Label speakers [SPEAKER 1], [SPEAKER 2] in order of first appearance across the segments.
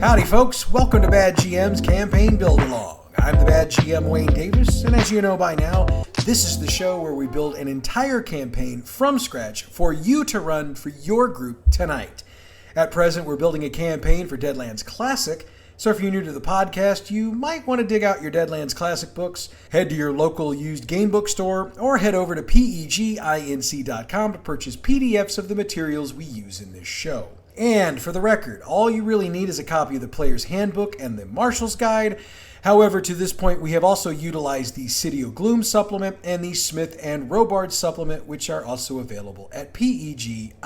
[SPEAKER 1] Howdy folks, welcome to Bad GM's Campaign Build-Along. I'm the Bad GM Wayne Davis, and as you know by now, this is the show where we build an entire campaign from scratch for you to run for your group tonight. At present, we're building a campaign for Deadlands Classic, so if you're new to the podcast, you might want to dig out your Deadlands Classic books, head to your local used game book store, or head over to peginc.com to purchase PDFs of the materials we use in this show. And for the record, all you really need is a copy of the Player's Handbook and the Marshal's Guide. However, to this point, we have also utilized the City of Gloom supplement and the Smith and Robard supplement, which are also available at peginc.com.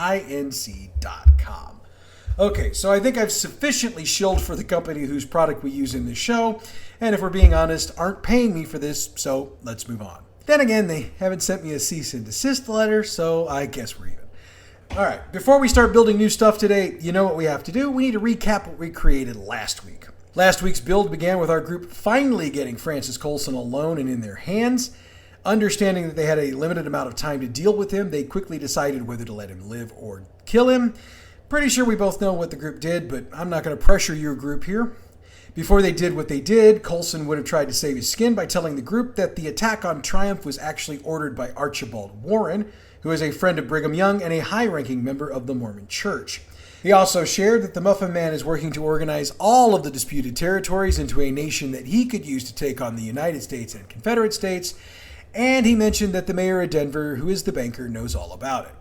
[SPEAKER 1] Okay, so I think I've sufficiently shilled for the company whose product we use in this show, and if we're being honest, aren't paying me for this, so let's move on. Then again, they haven't sent me a cease and desist letter, so I guess we're even. Alright, before we start building new stuff today, you know what we have to do? We need to recap what we created last week. Last week's build began with our group finally getting Francis Coulson alone and in their hands. Understanding that they had a limited amount of time to deal with him, they quickly decided whether to let him live or kill him. Pretty sure we both know what the group did, but I'm not going to pressure your group here. Before they did what they did, Coulson would have tried to save his skin by telling the group that the attack on Triumph was actually ordered by Archibald Warren, who is a friend of Brigham Young and a high-ranking member of the Mormon Church. He also shared that the Muffin Man is working to organize all of the disputed territories into a nation that he could use to take on the United States and Confederate States, and he mentioned that the mayor of Denver, who is the banker, knows all about it.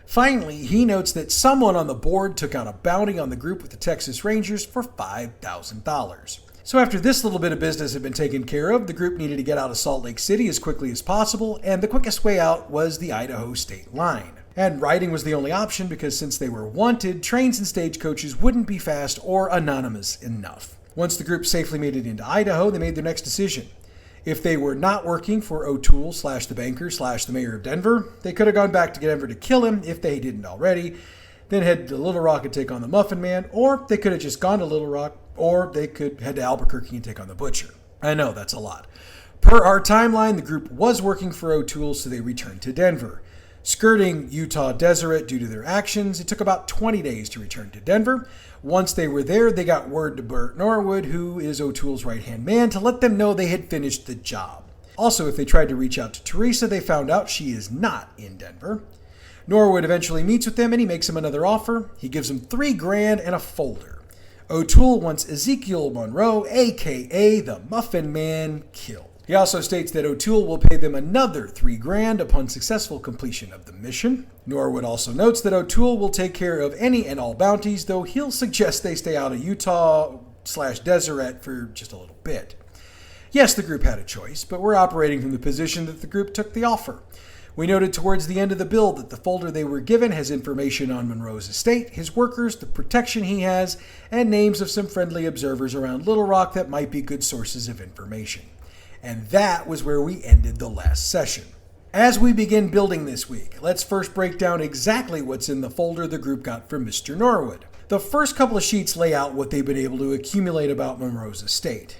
[SPEAKER 1] Finally, he notes that someone on the board took out a bounty on the group with the Texas Rangers for $5,000. So after this little bit of business had been taken care of, the group needed to get out of Salt Lake City as quickly as possible, and the quickest way out was the Idaho state line. And riding was the only option because since they were wanted, trains and stagecoaches wouldn't be fast or anonymous enough. Once the group safely made it into Idaho, they made their next decision. If they were not working for O'Toole / the banker / the mayor of Denver, they could have gone back to Denver to kill him if they didn't already, then head to Little Rock and take on the Muffin Man, or they could have just gone to Little Rock, or they could head to Albuquerque and take on the Butcher. I know, that's a lot. Per our timeline, the group was working for O'Toole, so they returned to Denver. Skirting Utah Deseret due to their actions, it took about 20 days to return to Denver. Once they were there, they got word to Burt Norwood, who is O'Toole's right-hand man, to let them know they had finished the job. Also, if they tried to reach out to Teresa, they found out she is not in Denver. Norwood eventually meets with them and he makes them another offer. He gives them $3,000 and a folder. O'Toole wants Ezekiel Monroe, aka the Muffin Man, killed. He also states that O'Toole will pay them another $3,000 upon successful completion of the mission. Norwood also notes that O'Toole will take care of any and all bounties, though he'll suggest they stay out of Utah / Deseret for just a little bit. Yes, the group had a choice, but we're operating from the position that the group took the offer. We noted towards the end of the build that the folder they were given has information on Monroe's estate, his workers, the protection he has, and names of some friendly observers around Little Rock that might be good sources of information. And that was where we ended the last session. As we begin building this week, let's first break down exactly what's in the folder the group got from Mr. Norwood. The first couple of sheets lay out what they've been able to accumulate about Monroe's estate.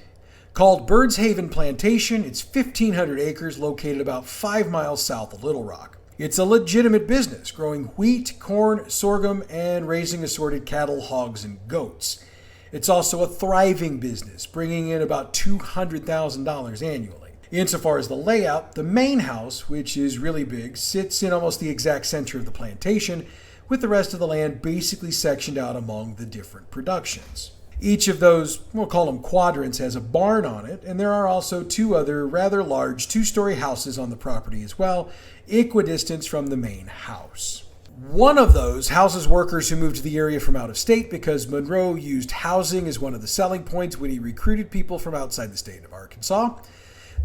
[SPEAKER 1] Called Birdshaven Plantation, it's 1,500 acres located about 5 miles south of Little Rock. It's a legitimate business, growing wheat, corn, sorghum, and raising assorted cattle, hogs, and goats. It's also a thriving business, bringing in about $200,000 annually. Insofar as the layout, the main house, which is really big, sits in almost the exact center of the plantation, with the rest of the land basically sectioned out among the different productions. Each of those, we'll call them quadrants, has a barn on it, and there are also 2 other rather large 2-story houses on the property as well, equidistant from the main house. One of those houses workers who moved to the area from out of state because Monroe used housing as one of the selling points when he recruited people from outside the state of Arkansas.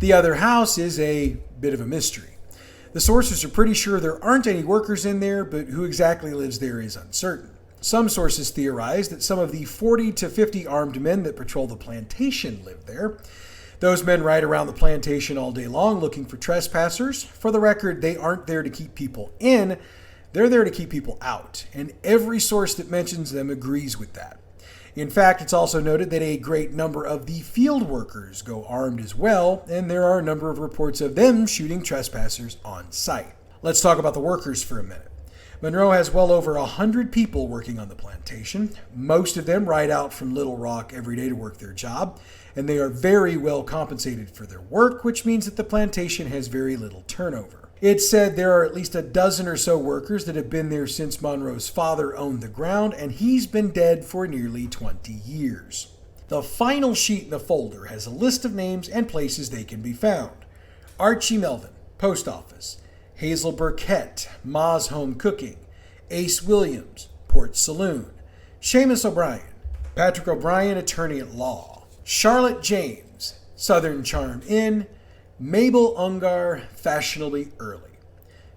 [SPEAKER 1] The other house is a bit of a mystery. The sources are pretty sure there aren't any workers in there, but who exactly lives there is uncertain. Some sources theorize that some of the 40 to 50 armed men that patrol the plantation live there. Those men ride around the plantation all day long looking for trespassers. For the record, they aren't there to keep people in, they're there to keep people out, and every source that mentions them agrees with that. In fact, it's also noted that a great number of the field workers go armed as well, and there are a number of reports of them shooting trespassers on sight. Let's talk about the workers for a minute. Monroe has well over 100 people working on the plantation. Most of them ride out from Little Rock every day to work their job, and they are very well compensated for their work, which means that the plantation has very little turnover. It's said there are at least a dozen or so workers that have been there since Monroe's father owned the ground, and he's been dead for nearly 20 years. The final sheet in the folder has a list of names and places they can be found. Archie Melvin, Post Office. Hazel Burkett, Ma's Home Cooking. Ace Williams, Port Saloon. Seamus O'Brien, Patrick O'Brien, Attorney at Law. Charlotte James, Southern Charm Inn. Mabel Ungar, Fashionably Early.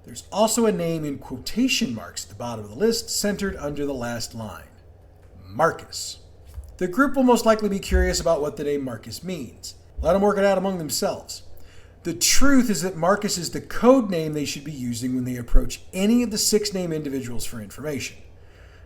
[SPEAKER 1] There's also a name in quotation marks at the bottom of the list, centered under the last line. Marcus. The group will most likely be curious about what the name Marcus means. Let them work it out among themselves. The truth is that Marcus is the code name they should be using when they approach any of the 6 named individuals for information.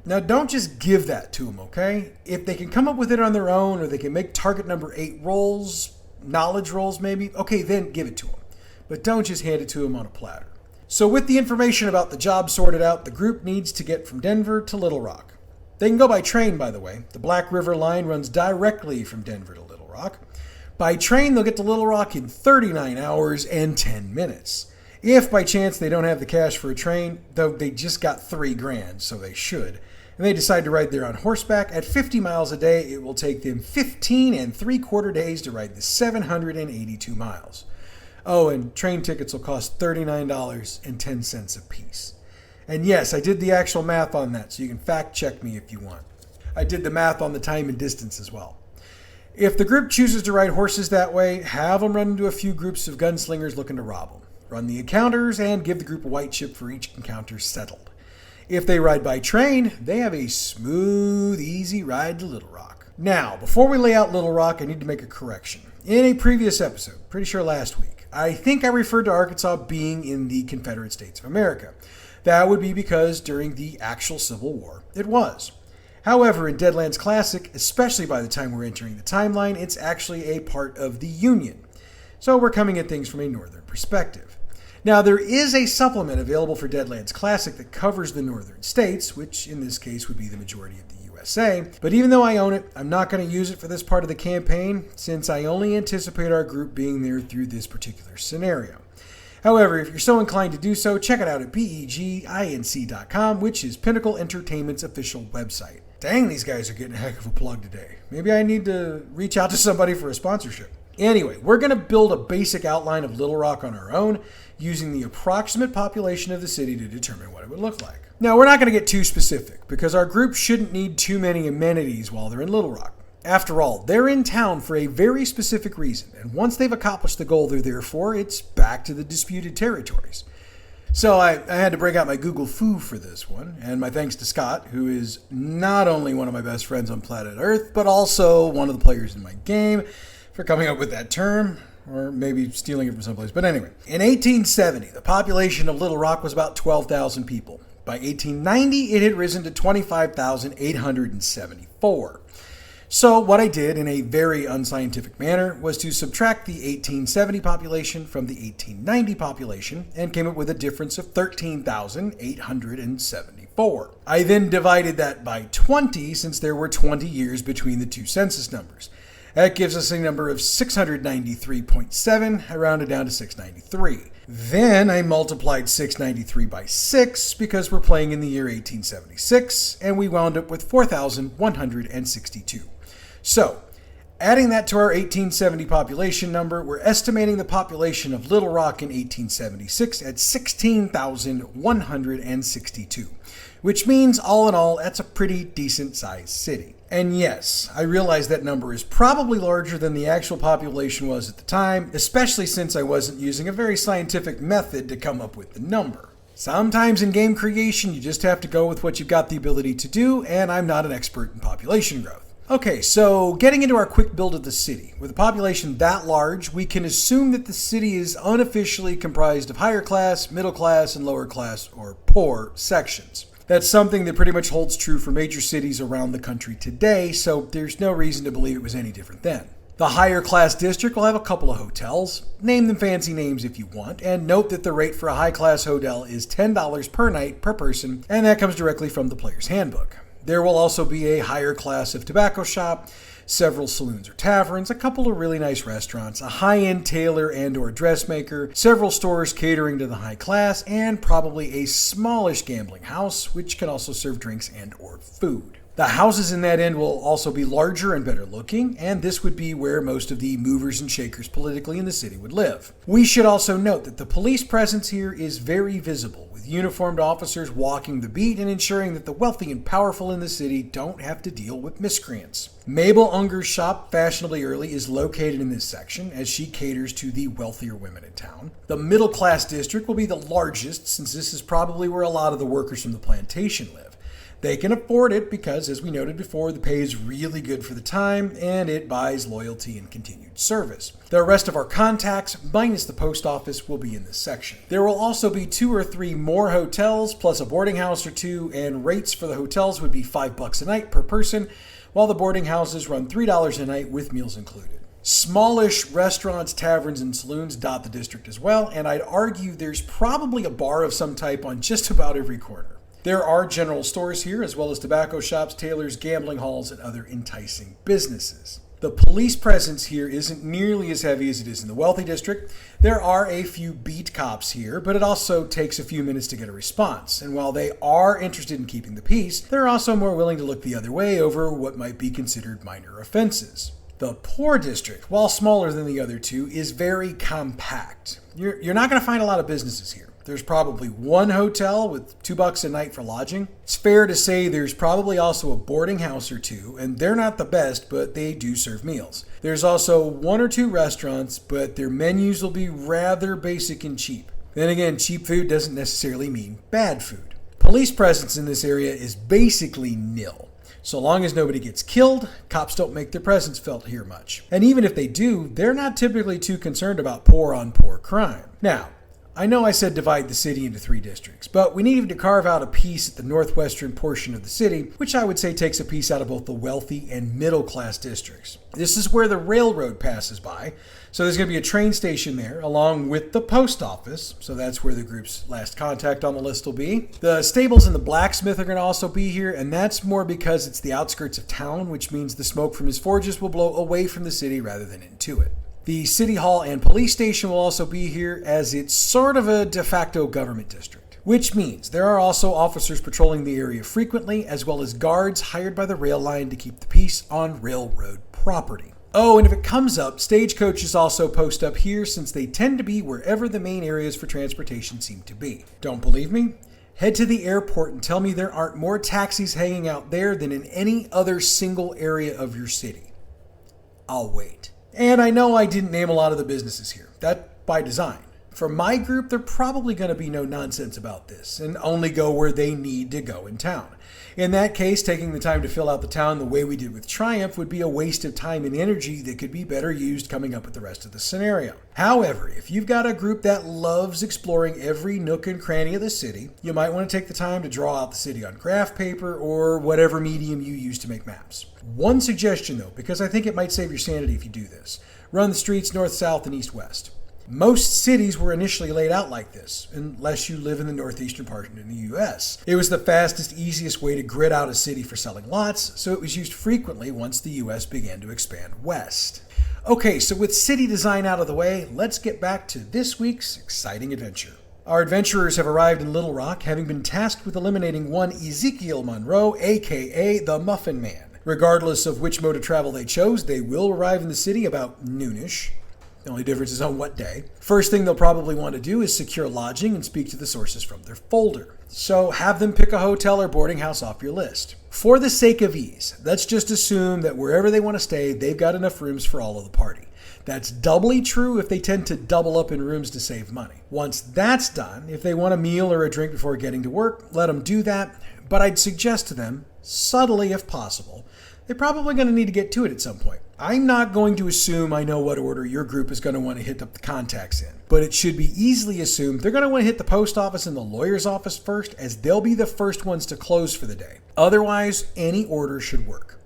[SPEAKER 1] Now, don't just give that to them, okay? If they can come up with it on their own, or they can make target number 8 rolls, knowledge rolls maybe, okay, then give it to them. But don't just hand it to them on a platter. So with the information about the job sorted out, the group needs to get from Denver to Little Rock. They can go by train, by the way. The Black River line runs directly from Denver to Little Rock. By train, they'll get to Little Rock in 39 hours and 10 minutes. If by chance they don't have the cash for a train, though they just got $3,000, so they should, and they decide to ride there on horseback, at 50 miles a day, it will take them 15 3/4 days to ride the 782 miles. Oh, and train tickets will cost $39.10 a piece. And yes, I did the actual math on that, so you can fact check me if you want. I did the math on the time and distance as well. If the group chooses to ride horses that way, have them run into a few groups of gunslingers looking to rob them. Run the encounters and give the group a white chip for each encounter settled. If they ride by train, they have a smooth, easy ride to Little Rock. Now, before we lay out Little Rock, I need to make a correction. In a previous episode, pretty sure last week, I think I referred to Arkansas being in the Confederate States of America. That would be because during the actual Civil War, it was. However, in Deadlands Classic, especially by the time we're entering the timeline, it's actually a part of the Union. So we're coming at things from a northern perspective. Now, there is a supplement available for Deadlands Classic that covers the northern states, which in this case would be the majority of the USA. But even though I own it, I'm not going to use it for this part of the campaign, since I only anticipate our group being there through this particular scenario. However, if you're so inclined to do so, check it out at peginc.com, which is Pinnacle Entertainment's official website. Dang, these guys are getting a heck of a plug today. Maybe I need to reach out to somebody for a sponsorship. Anyway, we're going to build a basic outline of Little Rock on our own, using the approximate population of the city to determine what it would look like. Now, we're not going to get too specific, because our group shouldn't need too many amenities while they're in Little Rock. After all, they're in town for a very specific reason, and once they've accomplished the goal they're there for, it's back to the disputed territories. So I had to break out my Google Foo for this one, and my thanks to Scott, who is not only one of my best friends on planet Earth, but also one of the players in my game, for coming up with that term, or maybe stealing it from someplace. But anyway, in 1870, the population of Little Rock was about 12,000 people. By 1890, it had risen to 25,874. So what I did in a very unscientific manner was to subtract the 1870 population from the 1890 population and came up with a difference of 13,874. I then divided that by 20 since there were 20 years between the two census numbers. That gives us a number of 693.7. I rounded down to 693. Then I multiplied 693 by 6 because we're playing in the year 1876, and we wound up with 4,162. So, adding that to our 1870 population number, we're estimating the population of Little Rock in 1876 at 16,162, which means all in all, that's a pretty decent sized city. And yes, I realize that number is probably larger than the actual population was at the time, especially since I wasn't using a very scientific method to come up with the number. Sometimes in game creation, you just have to go with what you've got the ability to do, and I'm not an expert in population growth. Okay, so getting into our quick build of the city. With a population that large, we can assume that the city is unofficially comprised of higher class, middle class, and lower class, or poor, sections. That's something that pretty much holds true for major cities around the country today, so there's no reason to believe it was any different then. The higher class district will have a couple of hotels. Name them fancy names if you want, and note that the rate for a high class hotel is $10 per night per person, and that comes directly from the player's handbook. There will also be a higher class of tobacco shop, several saloons or taverns, a couple of really nice restaurants, a high-end tailor and or dressmaker, several stores catering to the high class, and probably a smallish gambling house, which can also serve drinks and or food. The houses in that end will also be larger and better looking, and this would be where most of the movers and shakers politically in the city would live. We should also note that the police presence here is very visible, with uniformed officers walking the beat and ensuring that the wealthy and powerful in the city don't have to deal with miscreants. Mabel Unger's shop, Fashionably Early, is located in this section as she caters to the wealthier women in town. The middle class district will be the largest, since this is probably where a lot of the workers from the plantation live. They can afford it because, as we noted before, the pay is really good for the time and it buys loyalty and continued service. The rest of our contacts, minus the post office, will be in this section. There will also be 2 or 3 more hotels, plus a boarding house or 2, and rates for the hotels would be $5 a night per person, while the boarding houses run $3 a night with meals included. Smallish restaurants, taverns, and saloons dot the district as well, and I'd argue there's probably a bar of some type on just about every corner. There are general stores here, as well as tobacco shops, tailors, gambling halls, and other enticing businesses. The police presence here isn't nearly as heavy as it is in the wealthy district. There are a few beat cops here, but it also takes a few minutes to get a response. And while they are interested in keeping the peace, they're also more willing to look the other way over what might be considered minor offenses. The poor district, while smaller than the other two, is very compact. You're not going to find a lot of businesses here. There's probably one hotel with $2 a night for lodging. It's fair to say there's probably also a boarding house or 2, and they're not the best, but they do serve meals. There's also 1 or 2 restaurants, but their menus will be rather basic and cheap. Then again, cheap food doesn't necessarily mean bad food. Police presence in this area is basically nil. So long as nobody gets killed, cops don't make their presence felt here much. And even if they do, they're not typically too concerned about poor-on-poor crime. Now, I know I said divide the city into 3 districts, but we need to carve out a piece at the northwestern portion of the city, which I would say takes a piece out of both the wealthy and middle class districts. This is where the railroad passes by, so there's going to be a train station there, along with the post office, so that's where the group's last contact on the list will be. The stables and the blacksmith are going to also be here, and that's more because it's the outskirts of town, which means the smoke from his forges will blow away from the city rather than into it. The city hall and police station will also be here, as it's sort of a de facto government district, which means there are also officers patrolling the area frequently, as well as guards hired by the rail line to keep the peace on railroad property. Oh, and if it comes up, stagecoaches also post up here, since they tend to be wherever the main areas for transportation seem to be. Don't believe me? Head to the airport and tell me there aren't more taxis hanging out there than in any other single area of your city. I'll wait. And I know I didn't name a lot of the businesses here. That by design. For my group, there probably going to be no nonsense about this and only go where they need to go in town. In that case, taking the time to fill out the town the way we did with Triumph would be a waste of time and energy that could be better used coming up with the rest of the scenario. However, if you've got a group that loves exploring every nook and cranny of the city, you might want to take the time to draw out the city on graph paper or whatever medium you use to make maps. One suggestion though, because I think it might save your sanity if you do this: run the streets north, south, and east, west. Most cities were initially laid out like this, unless you live in the northeastern part of the U.S. It was the fastest, easiest way to grid out a city for selling lots, so it was used frequently once the U.S. began to expand west. Okay, so with city design out of the way, let's get back to this week's exciting adventure. Our adventurers have arrived in Little Rock, having been tasked with eliminating one Ezekiel Monroe, aka the Muffin Man. Regardless of which mode of travel they chose, they will arrive in the city about noonish. The only difference is on what day. First thing they'll probably want to do is secure lodging and speak to the sources from their folder. So have them pick a hotel or boarding house off your list. For the sake of ease, let's just assume that wherever they want to stay, they've got enough rooms for all of the party. That's doubly true if they tend to double up in rooms to save money. Once that's done, if they want a meal or a drink before getting to work, let them do that. But I'd suggest to them, subtly if possible, they're probably going to need to get to it at some point. I'm not going to assume I know what order your group is going to want to hit up the contacts in, but it should be easily assumed they're going to want to hit the post office and the lawyer's office first, as they'll be the first ones to close for the day. Otherwise, any order should work.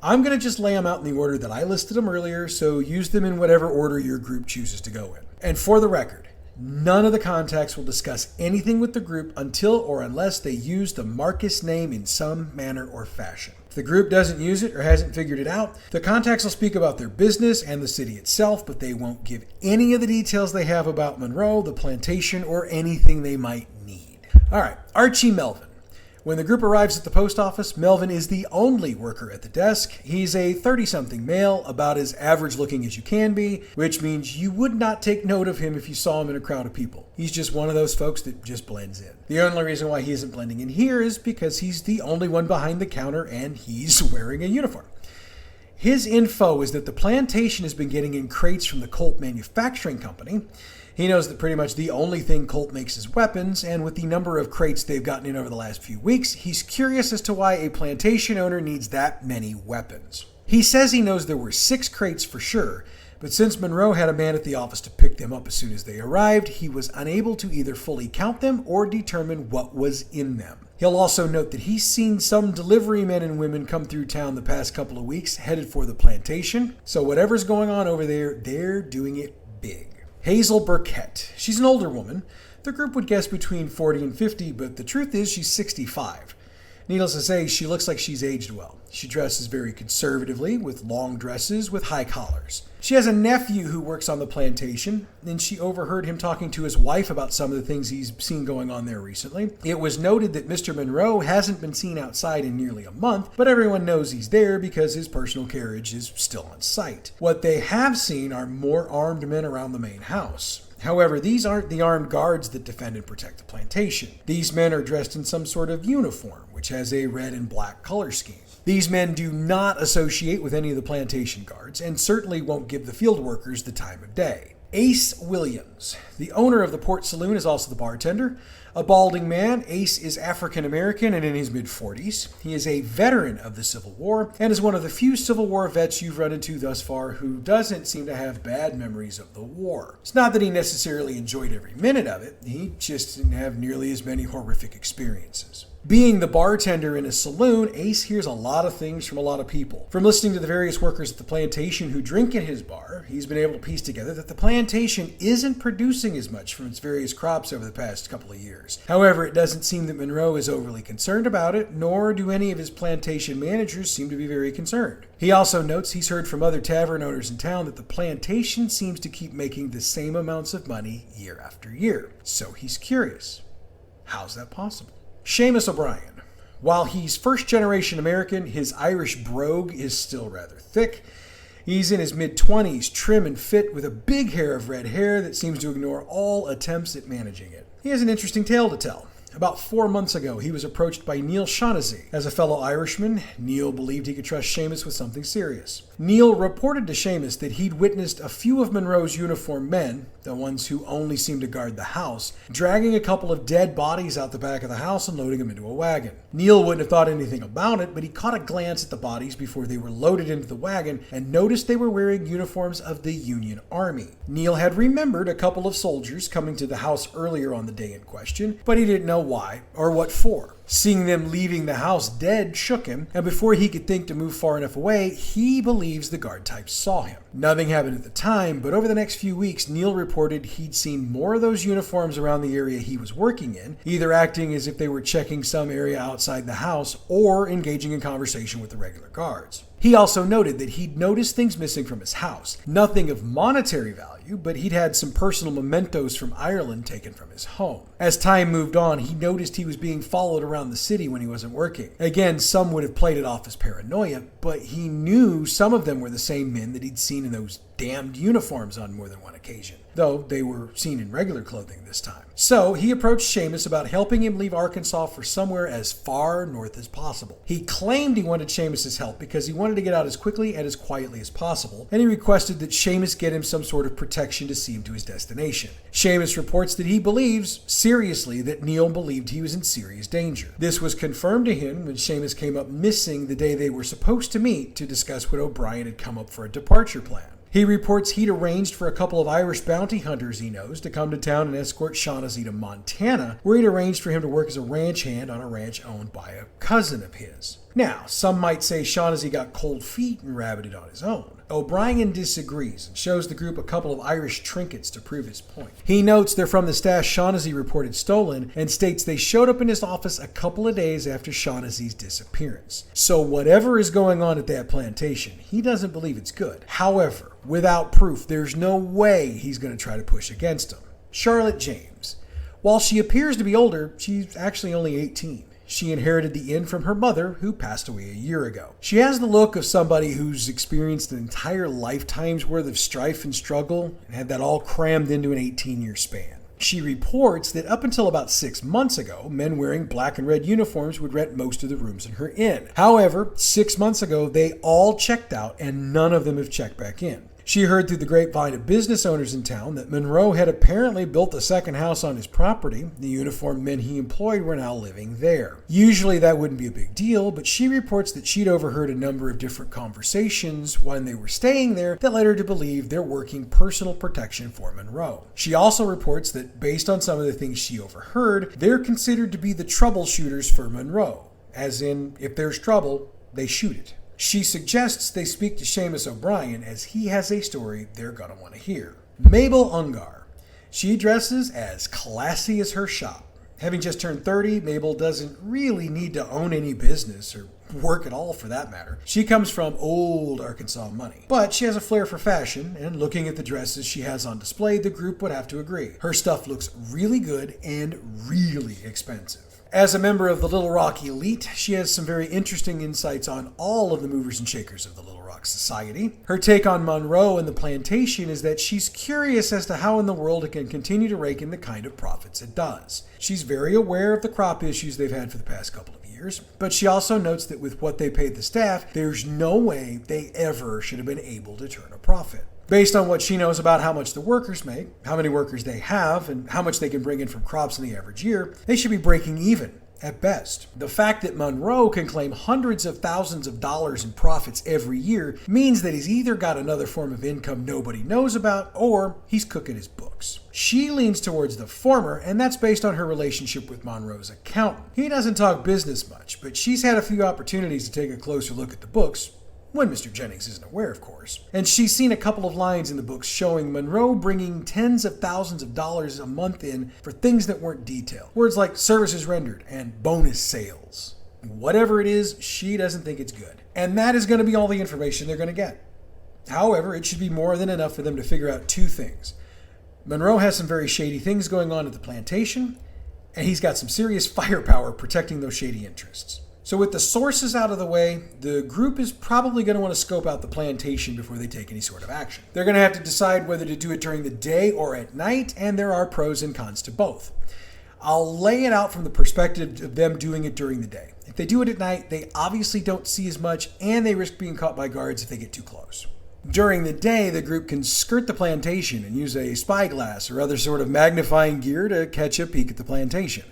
[SPEAKER 1] I'm going to just lay them out in the order that I listed them earlier, so use them in whatever order your group chooses to go in. And for the record, none of the contacts will discuss anything with the group until or unless they use the Marcus name in some manner or fashion. If the group doesn't use it or hasn't figured it out, the contacts will speak about their business and the city itself, but they won't give any of the details they have about Monroe, the plantation, or anything they might need. All right, Archie Melvin. When the group arrives at the post office, Melvin is the only worker at the desk. He's a 30-something male, about as average looking as you can be, which means you would not take note of him if you saw him in a crowd of people. He's just one of those folks that just blends in. The only reason why he isn't blending in here is because he's the only one behind the counter and he's wearing a uniform. His info is that the plantation has been getting in crates from the Colt Manufacturing Company. He knows that pretty much the only thing Colt makes is weapons, and with the number of crates they've gotten in over the last few weeks, he's curious as to why a plantation owner needs that many weapons. He says he knows there were 6 crates for sure, but since Monroe had a man at the office to pick them up as soon as they arrived, he was unable to either fully count them or determine what was in them. He'll also note that he's seen some delivery men and women come through town the past couple of weeks headed for the plantation, so whatever's going on over there, they're doing it big. Hazel Burkett. She's an older woman. The group would guess between 40 and 50, but the truth is she's 65. Needless to say, she looks like she's aged well. She dresses very conservatively, with long dresses with high collars. She has a nephew who works on the plantation, and she overheard him talking to his wife about some of the things he's seen going on there recently. It was noted that Mr. Monroe hasn't been seen outside in nearly a month, but everyone knows he's there because his personal carriage is still on site. What they have seen are more armed men around the main house. However, these aren't the armed guards that defend and protect the plantation. These men are dressed in some sort of uniform, which has a red and black color scheme. These men do not associate with any of the plantation guards, and certainly won't give the field workers the time of day. Ace Williams. The owner of the Port Saloon is also the bartender. A balding man, Ace is African American and in his mid-40s. He is a veteran of the Civil War and is one of the few Civil War vets you've run into thus far who doesn't seem to have bad memories of the war. It's not that he necessarily enjoyed every minute of it, he just didn't have nearly as many horrific experiences. Being the bartender in a saloon, Ace hears a lot of things from a lot of people. From listening to the various workers at the plantation who drink in his bar, he's been able to piece together that the plantation isn't producing as much from its various crops over the past couple of years. However, it doesn't seem that Monroe is overly concerned about it, nor do any of his plantation managers seem to be very concerned. He also notes he's heard from other tavern owners in town that the plantation seems to keep making the same amounts of money year after year. So he's curious. How's that possible? Seamus O'Brien. While he's first-generation American, his Irish brogue is still rather thick. He's in his mid-20s, trim and fit, with a big hair of red hair that seems to ignore all attempts at managing it. He has an interesting tale to tell. About 4 months ago, he was approached by Neil Shaughnessy. As a fellow Irishman, Neil believed he could trust Seamus with something serious. Neil reported to Seamus that he'd witnessed a few of Monroe's uniformed men, the ones who only seemed to guard the house, dragging a couple of dead bodies out the back of the house and loading them into a wagon. Neil wouldn't have thought anything about it, but he caught a glance at the bodies before they were loaded into the wagon and noticed they were wearing uniforms of the Union Army. Neil had remembered a couple of soldiers coming to the house earlier on the day in question, but he didn't know why or what for. Seeing them leaving the house dead shook him, and before he could think to move far enough away, he believes the guard types saw him. Nothing happened at the time, but over the next few weeks, Neil reported he'd seen more of those uniforms around the area he was working in, either acting as if they were checking some area outside the house or engaging in conversation with the regular guards. He also noted that he'd noticed things missing from his house. Nothing of monetary value, but he'd had some personal mementos from Ireland taken from his home. As time moved on, he noticed he was being followed around the city when he wasn't working. Again, some would have played it off as paranoia, but he knew some of them were the same men that he'd seen in those damned uniforms on more than one occasion, though they were seen in regular clothing this time. So he approached Seamus about helping him leave Arkansas for somewhere as far north as possible. He claimed he wanted Seamus's help because he wanted to get out as quickly and as quietly as possible, and he requested that Seamus get him some sort of protection to see him to his destination. Seamus reports that he believes, seriously, that Neil believed he was in serious danger. This was confirmed to him when Seamus came up missing the day they were supposed to meet to discuss what O'Brien had come up for a departure plan. He reports he'd arranged for a couple of Irish bounty hunters he knows to come to town and escort Shaughnessy to Montana, where he'd arranged for him to work as a ranch hand on a ranch owned by a cousin of his. Now, some might say Shaughnessy got cold feet and rabbited on his own. O'Brien disagrees and shows the group a couple of Irish trinkets to prove his point. He notes they're from the stash Shaughnessy reported stolen and states they showed up in his office a couple of days after Shaughnessy's disappearance. So whatever is going on at that plantation, he doesn't believe it's good. However, without proof, there's no way he's going to try to push against him. Charlotte James. While she appears to be older, she's actually only 18. She inherited the inn from her mother, who passed away a year ago. She has the look of somebody who's experienced an entire lifetime's worth of strife and struggle and had that all crammed into an 18-year span. She reports that up until about 6 months ago, men wearing black and red uniforms would rent most of the rooms in her inn. However, 6 months ago, they all checked out and none of them have checked back in. She heard through the grapevine of business owners in town that Monroe had apparently built a second house on his property. The uniformed men he employed were now living there. Usually that wouldn't be a big deal, but she reports that she'd overheard a number of different conversations when they were staying there that led her to believe they're working personal protection for Monroe. She also reports that based on some of the things she overheard, they're considered to be the troubleshooters for Monroe. As in, if there's trouble, they shoot it. She suggests they speak to Seamus O'Brien as he has a story they're going to want to hear. Mabel Ungar. She dresses as classy as her shop. Having just turned 30, Mabel doesn't really need to own any business or work at all for that matter. She comes from old Arkansas money. But she has a flair for fashion, and looking at the dresses she has on display, the group would have to agree. Her stuff looks really good and really expensive. As a member of the Little Rock elite, she has some very interesting insights on all of the movers and shakers of the Little Rock Society. Her take on Monroe and the plantation is that she's curious as to how in the world it can continue to rake in the kind of profits it does. She's very aware of the crop issues they've had for the past couple of years, but she also notes that with what they paid the staff, there's no way they ever should have been able to turn a profit. Based on what she knows about how much the workers make, how many workers they have, and how much they can bring in from crops in the average year, they should be breaking even, at best. The fact that Monroe can claim hundreds of thousands of dollars in profits every year means that he's either got another form of income nobody knows about, or he's cooking his books. She leans towards the former, and that's based on her relationship with Monroe's accountant. He doesn't talk business much, but she's had a few opportunities to take a closer look at the books, when Mr. Jennings isn't aware, of course. And she's seen a couple of lines in the books showing Monroe bringing tens of thousands of dollars a month in for things that weren't detailed. Words like services rendered and bonus sales. Whatever it is, she doesn't think it's good. And that is going to be all the information they're going to get. However, it should be more than enough for them to figure out two things. Monroe has some very shady things going on at the plantation, and he's got some serious firepower protecting those shady interests. So with the sources out of the way, the group is probably going to want to scope out the plantation before they take any sort of action. They're going to have to decide whether to do it during the day or at night, and there are pros and cons to both. I'll lay it out from the perspective of them doing it during the day. If they do it at night, they obviously don't see as much, and they risk being caught by guards if they get too close. During the day, the group can skirt the plantation and use a spyglass or other sort of magnifying gear to catch a peek at the plantation.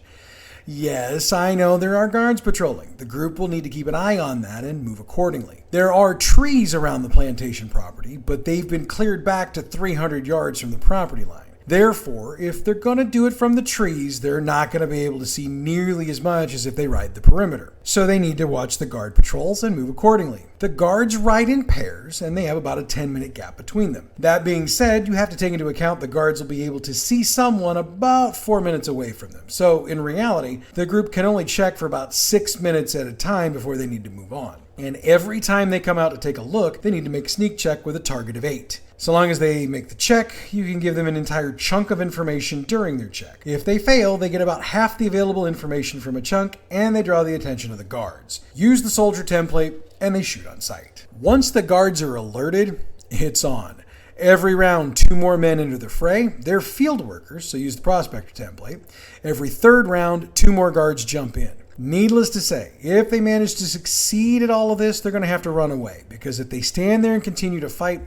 [SPEAKER 1] Yes, I know there are guards patrolling. The group will need to keep an eye on that and move accordingly. There are trees around the plantation property, but they've been cleared back to 300 yards from the property line. Therefore, if they're going to do it from the trees, they're not going to be able to see nearly as much as if they ride the perimeter. So they need to watch the guard patrols and move accordingly. The guards ride in pairs, and they have about a 10-minute gap between them. That being said, you have to take into account the guards will be able to see someone about 4 minutes away from them. So in reality, the group can only check for about 6 minutes at a time before they need to move on. And every time they come out to take a look, they need to make a sneak check with a target of 8. So long as they make the check, you can give them an entire chunk of information during their check. If they fail, they get about half the available information from a chunk, and they draw the attention of the guards. Use the soldier template, and they shoot on sight. Once the guards are alerted, it's on. Every round, 2 more men enter the fray. They're field workers, so use the prospector template. Every third round, 2 more guards jump in. Needless to say, if they manage to succeed at all of this, they're going to have to run away, because if they stand there and continue to fight,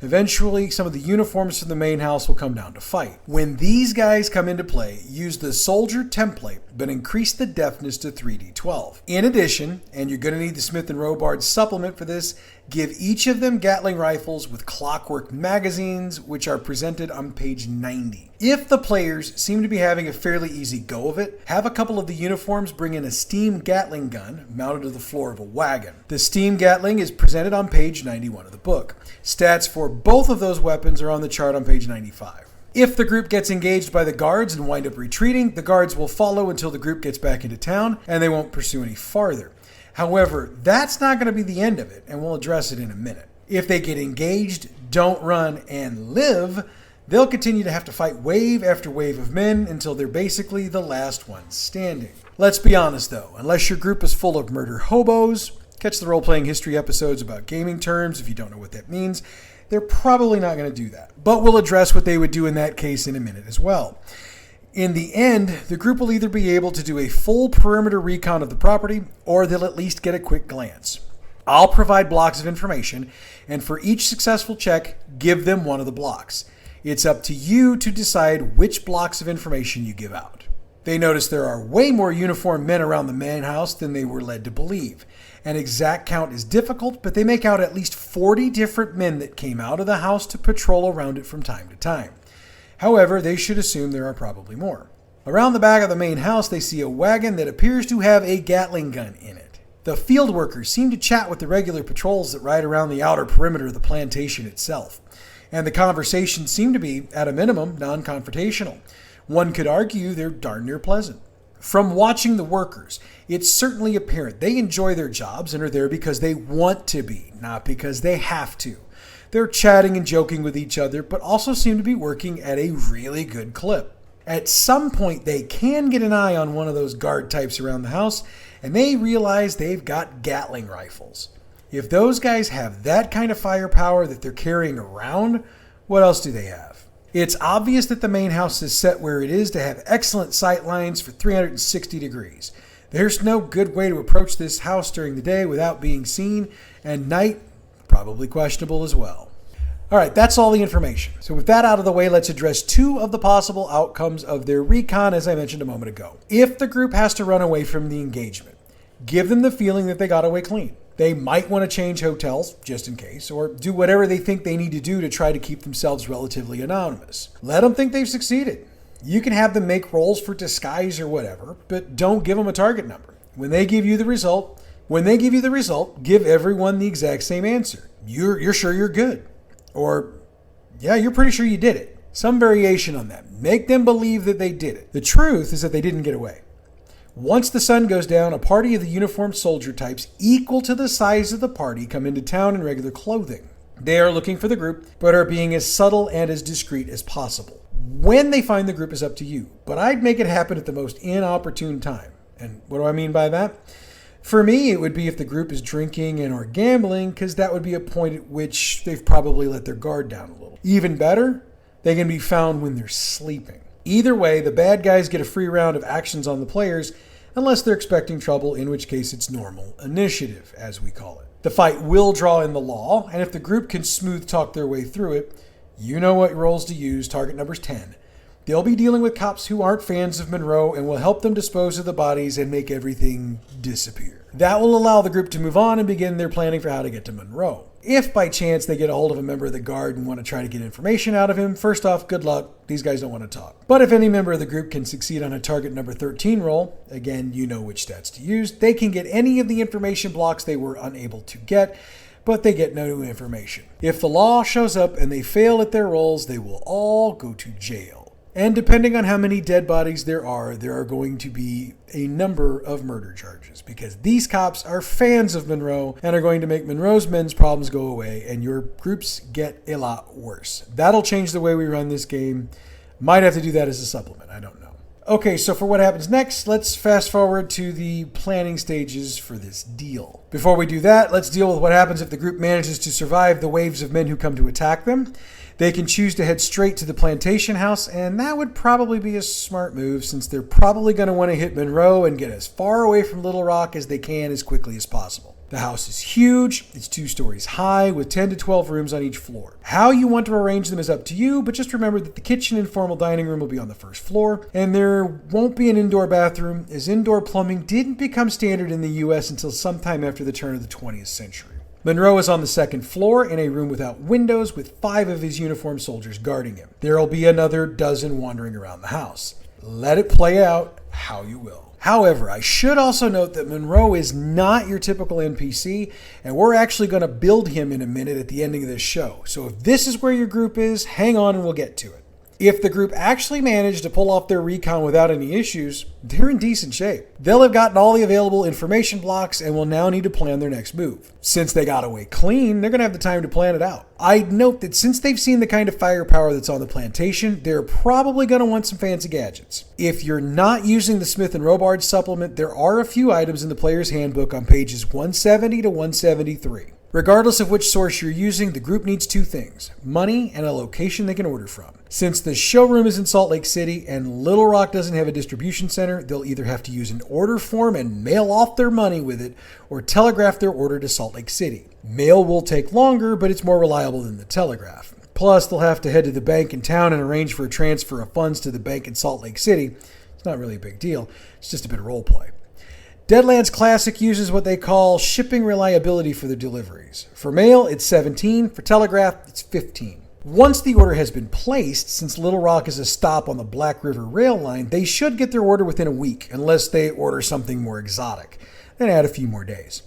[SPEAKER 1] Eventually, some of the uniforms from the main house will come down to fight. When these guys come into play, use the soldier template, but increase the deafness to 3d12. In addition, and you're going to need the Smith & Robard supplement for this, give each of them Gatling rifles with clockwork magazines, which are presented on page 90. If the players seem to be having a fairly easy go of it, have a couple of the uniforms bring in a steam Gatling gun mounted to the floor of a wagon. The steam Gatling is presented on page 91 of the book. Stats for both of those weapons are on the chart on page 95. If the group gets engaged by the guards and wind up retreating, the guards will follow until the group gets back into town, and they won't pursue any farther. However, that's not going to be the end of it, and we'll address it in a minute. If they get engaged, don't run, and live, they'll continue to have to fight wave after wave of men until they're basically the last ones standing. Let's be honest though, unless your group is full of murder hobos, catch the role-playing history episodes about gaming terms if you don't know what that means, they're probably not going to do that. But we'll address what they would do in that case in a minute as well. In the end, the group will either be able to do a full perimeter recon of the property, or they'll at least get a quick glance. I'll provide blocks of information, and for each successful check, give them one of the blocks. It's up to you to decide which blocks of information you give out. They notice there are way more uniformed men around the main house than they were led to believe. An exact count is difficult, but they make out at least 40 different men that came out of the house to patrol around it from time to time. However, they should assume there are probably more. Around the back of the main house, they see a wagon that appears to have a Gatling gun in it. The field workers seem to chat with the regular patrols that ride around the outer perimeter of the plantation itself. And the conversations seem to be, at a minimum, non-confrontational. One could argue they're darn near pleasant. From watching the workers, it's certainly apparent they enjoy their jobs and are there because they want to be, not because they have to. They're chatting and joking with each other, but also seem to be working at a really good clip. At some point, they can get an eye on one of those guard types around the house, and they realize they've got Gatling rifles. If those guys have that kind of firepower that they're carrying around, what else do they have? It's obvious that the main house is set where it is to have excellent sight lines for 360 degrees. There's no good way to approach this house during the day without being seen, and night, probably questionable as well. All right, that's all the information. So with that out of the way, let's address two of the possible outcomes of their recon, as I mentioned a moment ago. If the group has to run away from the engagement, give them the feeling that they got away clean. They might want to change hotels, just in case, or do whatever they think they need to do to try to keep themselves relatively anonymous. Let them think they've succeeded. You can have them make rolls for disguise or whatever, but don't give them a target number. When they give you the result, give everyone the exact same answer. You're sure you're good. Or, yeah, you're pretty sure you did it. Some variation on that. Make them believe that they did it. The truth is that they didn't get away. Once the sun goes down, a party of the uniformed soldier types equal to the size of the party come into town in regular clothing. They are looking for the group, but are being as subtle and as discreet as possible. When they find the group is up to you, but I'd make it happen at the most inopportune time. And what do I mean by that? For me, it would be if the group is drinking and or gambling, because that would be a point at which they've probably let their guard down a little. Even better, they can be found when they're sleeping. Either way, the bad guys get a free round of actions on the players, unless they're expecting trouble, in which case it's normal initiative, as we call it. The fight will draw in the law, and if the group can smooth talk their way through it, you know what rolls to use, target number's 10. They'll be dealing with cops who aren't fans of Monroe and will help them dispose of the bodies and make everything disappear. That will allow the group to move on and begin their planning for how to get to Monroe. If by chance they get a hold of a member of the guard and want to try to get information out of him, first off, good luck. These guys don't want to talk. But if any member of the group can succeed on a target number 13 roll, again, you know which stats to use, they can get any of the information blocks they were unable to get, but they get no information. If the law shows up and they fail at their rolls, they will all go to jail. And depending on how many dead bodies there are going to be a number of murder charges, because these cops are fans of Monroe and are going to make Monroe's men's problems go away, and your groups get a lot worse. That'll change the way we run this game. Might have to do that as a supplement. I don't know. Okay, so for what happens next, let's fast forward to the planning stages for this deal. Before we do that, let's deal with what happens if the group manages to survive the waves of men who come to attack them. They can choose to head straight to the plantation house, and that would probably be a smart move since they're probably going to want to hit Monroe and get as far away from Little Rock as they can as quickly as possible. The house is huge, it's 2 stories high with 10 to 12 rooms on each floor. How you want to arrange them is up to you, but just remember that the kitchen and formal dining room will be on the first floor, and there won't be an indoor bathroom, as indoor plumbing didn't become standard in the US until sometime after the turn of the 20th century. Monroe is on the second floor in a room without windows with 5 of his uniformed soldiers guarding him. There'll be another dozen wandering around the house. Let it play out how you will. However, I should also note that Monroe is not your typical NPC, and we're actually going to build him in a minute at the ending of this show. So if this is where your group is, hang on and we'll get to it. If the group actually managed to pull off their recon without any issues, they're in decent shape. They'll have gotten all the available information blocks and will now need to plan their next move. Since they got away clean, they're going to have the time to plan it out. I'd note that since they've seen the kind of firepower that's on the plantation, they're probably going to want some fancy gadgets. If you're not using the Smith & Robards supplement, there are a few items in the player's handbook on pages 170 to 173. Regardless of which source you're using, the group needs 2 things: money and a location they can order from. Since the showroom is in Salt Lake City and Little Rock doesn't have a distribution center, they'll either have to use an order form and mail off their money with it, or telegraph their order to Salt Lake City. Mail will take longer, but it's more reliable than the telegraph. Plus, they'll have to head to the bank in town and arrange for a transfer of funds to the bank in Salt Lake City. It's not really a big deal, it's just a bit of role play. Deadlands Classic uses what they call shipping reliability for their deliveries. For mail, it's 17. For telegraph, it's 15. Once the order has been placed, since Little Rock is a stop on the Black River rail line, they should get their order within a week, unless they order something more exotic. Then add a few more days.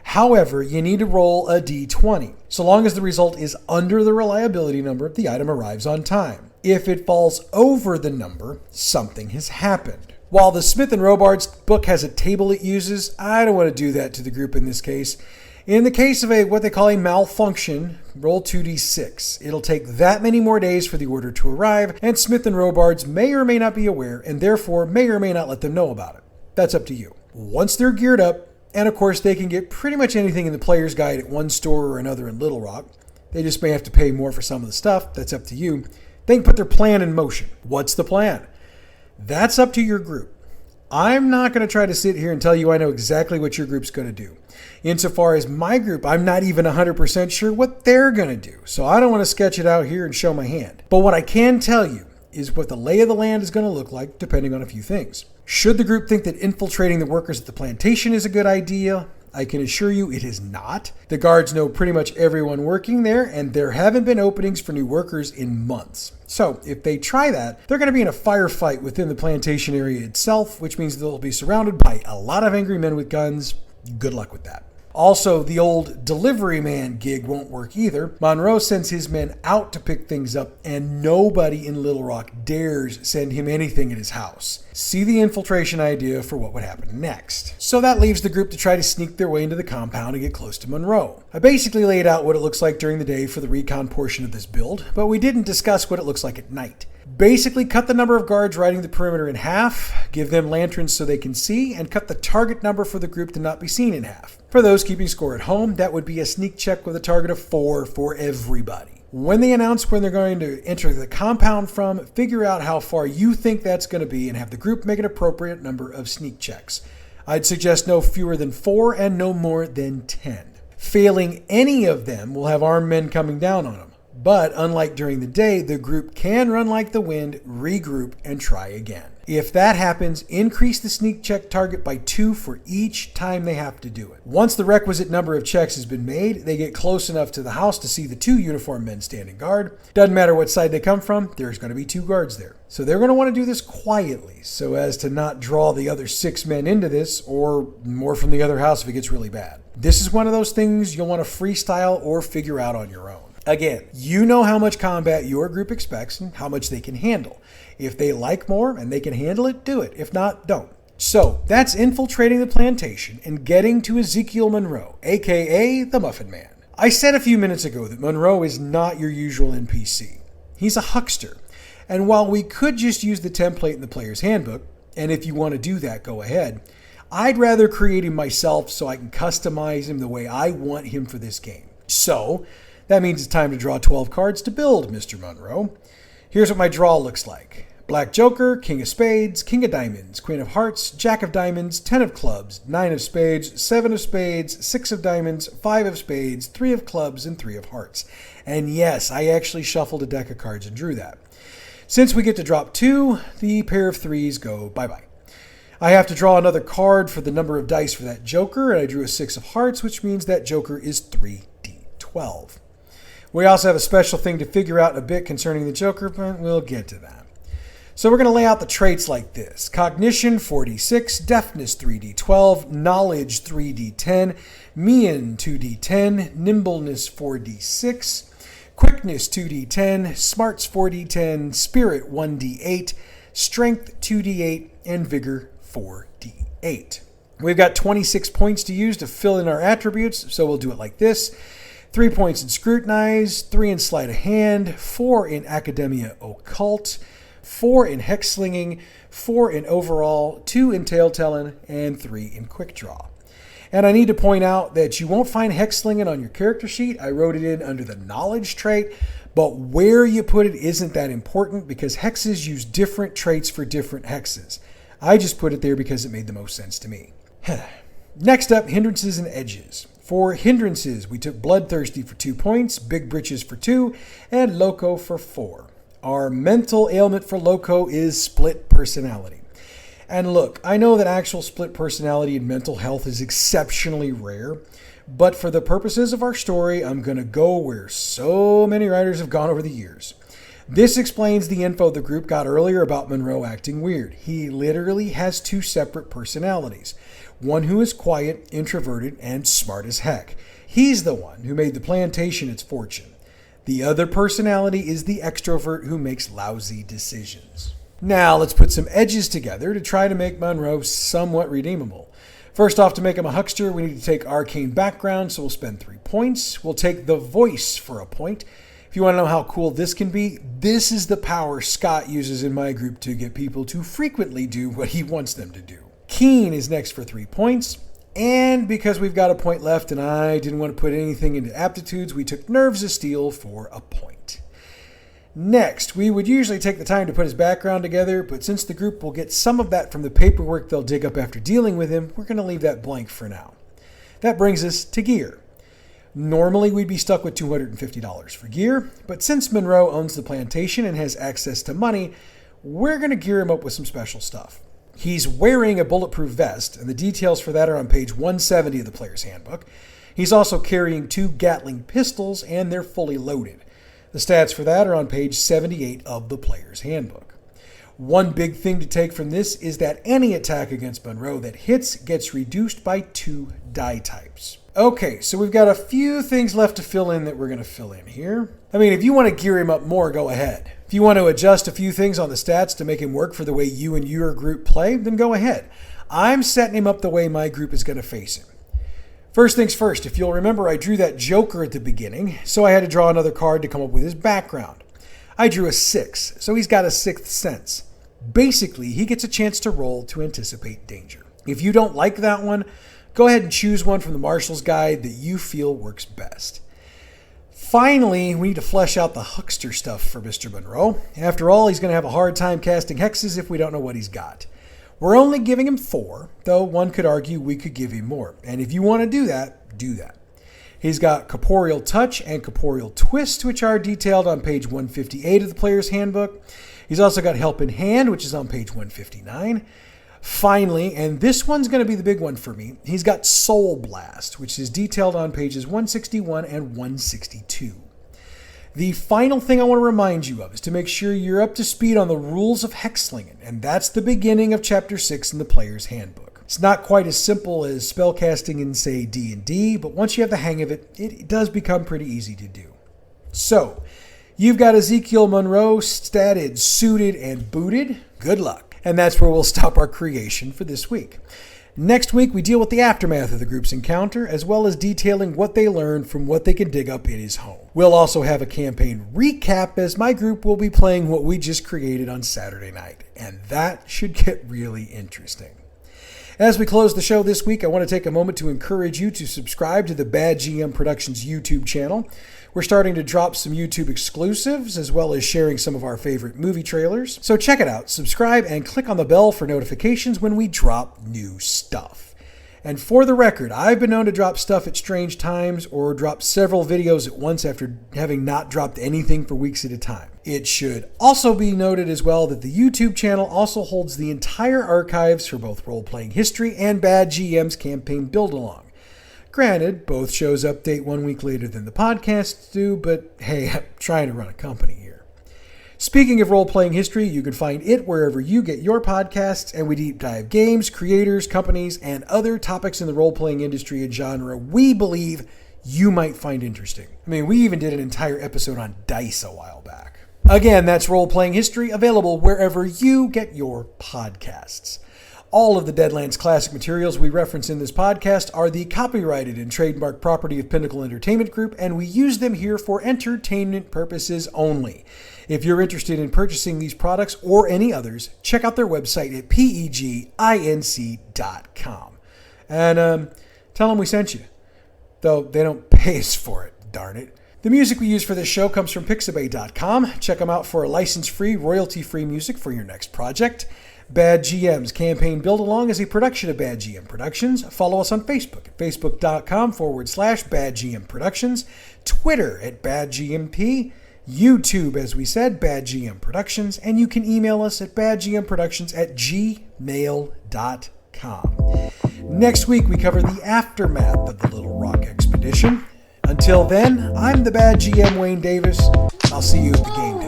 [SPEAKER 1] However, you need to roll a d20. So long as the result is under the reliability number, the item arrives on time. If it falls over the number, something has happened. While the Smith & Robards book has a table it uses, I don't want to do that to the group in this case. In the case of what they call a malfunction, roll 2d6. It'll take that many more days for the order to arrive, and Smith & Robards may or may not be aware, and therefore may or may not let them know about it. That's up to you. Once they're geared up, and of course they can get pretty much anything in the player's guide at one store or another in Little Rock. They just may have to pay more for some of the stuff. That's up to you. They can put their plan in motion. What's the plan? That's up to your group. I'm not going to try to sit here and tell you I know exactly what your group's going to do. Insofar as my group, I'm not even 100% sure what they're going to do. So I don't want to sketch it out here and show my hand. But what I can tell you is what the lay of the land is going to look like depending on a few things. Should the group think that infiltrating the workers at the plantation is a good idea? I can assure you it is not. The guards know pretty much everyone working there, and there haven't been openings for new workers in months. So if they try that, they're going to be in a firefight within the plantation area itself, which means they'll be surrounded by a lot of angry men with guns. Good luck with that. Also, the old delivery man gig won't work either. Monroe sends his men out to pick things up, and nobody in Little Rock dares send him anything at his house. See the infiltration idea for what would happen next. So that leaves the group to try to sneak their way into the compound and get close to Monroe. I basically laid out what it looks like during the day for the recon portion of this build, but we didn't discuss what it looks like at night. Basically, cut the number of guards riding the perimeter in half, give them lanterns so they can see, and cut the target number for the group to not be seen in half. For those keeping score at home, that would be a sneak check with a target of 4 for everybody. When they announce when they're going to enter the compound from, figure out how far you think that's going to be and have the group make an appropriate number of sneak checks. I'd suggest no fewer than 4 and no more than 10. Failing any of them, we'll have armed men coming down on them. But unlike during the day, the group can run like the wind, regroup, and try again. If that happens, increase the sneak check target by 2 for each time they have to do it. Once the requisite number of checks has been made, they get close enough to the house to see the 2 uniformed men standing guard. Doesn't matter what side they come from, there's going to be 2 guards there. So they're going to want to do this quietly so as to not draw the other 6 men into this, or more from the other house if it gets really bad. This is one of those things you'll want to freestyle or figure out on your own. Again, you know how much combat your group expects and how much they can handle. If they like more and they can handle it, do it. If not, don't. So that's infiltrating the plantation and getting to Ezekiel Monroe, aka the Muffin Man. I said a few minutes ago that Monroe is not your usual NPC. He's a huckster. And while we could just use the template in the player's handbook, and if you want to do that, go ahead, I'd rather create him myself so I can customize him the way I want him for this game. So that means it's time to draw 12 cards to build Mr. Monroe. Here's what my draw looks like. Black Joker, King of Spades, King of Diamonds, Queen of Hearts, Jack of Diamonds, 10 of Clubs, 9 of Spades, 7 of Spades, 6 of Diamonds, 5 of Spades, 3 of Clubs, and 3 of Hearts. And yes, I actually shuffled a deck of cards and drew that. Since we get to drop 2, the pair of 3s go bye-bye. I have to draw another card for the number of dice for that Joker, and I drew a 6 of Hearts, which means that Joker is 3d12. We also have a special thing to figure out in a bit concerning the Joker, but we'll get to that. So we're going to lay out the traits like this. Cognition 4d6, Deafness 3d12, Knowledge 3d10, Mien 2d10, Nimbleness 4d6, Quickness 2d10, Smarts 4d10, Spirit 1d8, Strength 2d8, and Vigor 4d8. We've got 26 points to use to fill in our attributes, so we'll do it like this. 3 points in Scrutinize, 3 in Sleight of Hand, 4 in Academia Occult, 4 in Hexlinging, 4 in Overall, 2 in Tale-Telling, and 3 in Quick Draw. And I need to point out that you won't find Hexlingen on your character sheet. I wrote it in under the Knowledge trait, but where you put it isn't that important because hexes use different traits for different hexes. I just put it there because it made the most sense to me. Next up, Hindrances and Edges. For Hindrances, we took Bloodthirsty for 2 points, Big Britches for 2, and Loco for 4. Our mental ailment for Loco is split personality. And look, I know that actual split personality in mental health is exceptionally rare, but for the purposes of our story, I'm going to go where so many writers have gone over the years. This explains the info the group got earlier about Monroe acting weird. He literally has 2 separate personalities. One who is quiet, introverted, and smart as heck. He's the one who made the plantation its fortune. The other personality is the extrovert who makes lousy decisions. Now let's put some edges together to try to make Monroe somewhat redeemable. First off, to make him a huckster, we need to take Arcane Background, so we'll spend 3 points. We'll take the Voice for a point. If you want to know how cool this can be, this is the power Scott uses in my group to get people to frequently do what he wants them to do. Keen is next for 3 points. And because we've got a point left and I didn't want to put anything into aptitudes, we took Nerves of Steel for a point. Next, we would usually take the time to put his background together, but since the group will get some of that from the paperwork they'll dig up after dealing with him, we're going to leave that blank for now. That brings us to gear. Normally, we'd be stuck with $250 for gear, but since Monroe owns the plantation and has access to money, we're going to gear him up with some special stuff. He's wearing a bulletproof vest, and the details for that are on page 170 of the Player's Handbook. He's also carrying 2 Gatling pistols, and they're fully loaded. The stats for that are on page 78 of the Player's Handbook. One big thing to take from this is that any attack against Monroe that hits gets reduced by 2 die types. Okay, so we've got a few things left to fill in that we're going to fill in here. I mean, if you want to gear him up more, go ahead. If you want to adjust a few things on the stats to make him work for the way you and your group play, then go ahead. I'm setting him up the way my group is going to face him. First things first, if you'll remember, I drew that Joker at the beginning, so I had to draw another card to come up with his background. I drew a 6, so he's got a 6th sense. Basically, he gets a chance to roll to anticipate danger. If you don't like that one, go ahead and choose one from the Marshal's Guide that you feel works best. Finally, we need to flesh out the huckster stuff for Mr. Monroe. After all, he's going to have a hard time casting hexes if we don't know what he's got. We're only giving him 4, though one could argue we could give him more. And if you want to do that, do that. He's got Corporeal Touch and Corporeal Twist, which are detailed on page 158 of the Player's Handbook. He's also got Help in Hand, which is on page 159. Finally, and this one's going to be the big one for me, he's got Soul Blast, which is detailed on pages 161 and 162. The final thing I want to remind you of is to make sure you're up to speed on the rules of Hexlingen, and that's the beginning of Chapter 6 in the Player's Handbook. It's not quite as simple as spellcasting in, say, D&D, but once you have the hang of it, it does become pretty easy to do. So, you've got Ezekiel Monroe statted, suited, and booted. Good luck. And that's where we'll stop our creation for this week. Next week, we deal with the aftermath of the group's encounter, as well as detailing what they learned from what they can dig up in his home. We'll also have a campaign recap, as my group will be playing what we just created on Saturday night. And that should get really interesting. As we close the show this week, I want to take a moment to encourage you to subscribe to the Bad GM Productions YouTube channel. We're starting to drop some YouTube exclusives, as well as sharing some of our favorite movie trailers. So check it out, subscribe, and click on the bell for notifications when we drop new stuff. And for the record, I've been known to drop stuff at strange times or drop several videos at once after having not dropped anything for weeks at a time. It should also be noted as well that the YouTube channel also holds the entire archives for both Role-Playing History and Bad GM's Campaign Build-Along. Granted, both shows update 1 week later than the podcasts do, but hey, I'm trying to run a company here. Speaking of Role-Playing History, you can find it wherever you get your podcasts, and we deep dive games, creators, companies, and other topics in the role-playing industry and genre we believe you might find interesting. I mean, we even did an entire episode on dice a while back. Again, that's Role-Playing History, available wherever you get your podcasts. All of the Deadlands Classic materials we reference in this podcast are the copyrighted and trademark property of Pinnacle Entertainment Group, and we use them here for entertainment purposes only. If you're interested in purchasing these products or any others, check out their website at peginc.com. And tell them we sent you. Though they don't pay us for it, darn it. The music we use for this show comes from Pixabay.com. Check them out for license-free, royalty-free music for your next project. Bad GM's Campaign Build-Along is a production of Bad GM Productions. Follow us on Facebook at facebook.com/Bad GM Productions, Twitter at Bad GMP, YouTube, as we said, Bad GM Productions, and you can email us at badgmproductions@gmail.com. Next week, we cover the aftermath of the Little Rock expedition. Until then, I'm the Bad GM Wayne Davis. I'll see you at the game.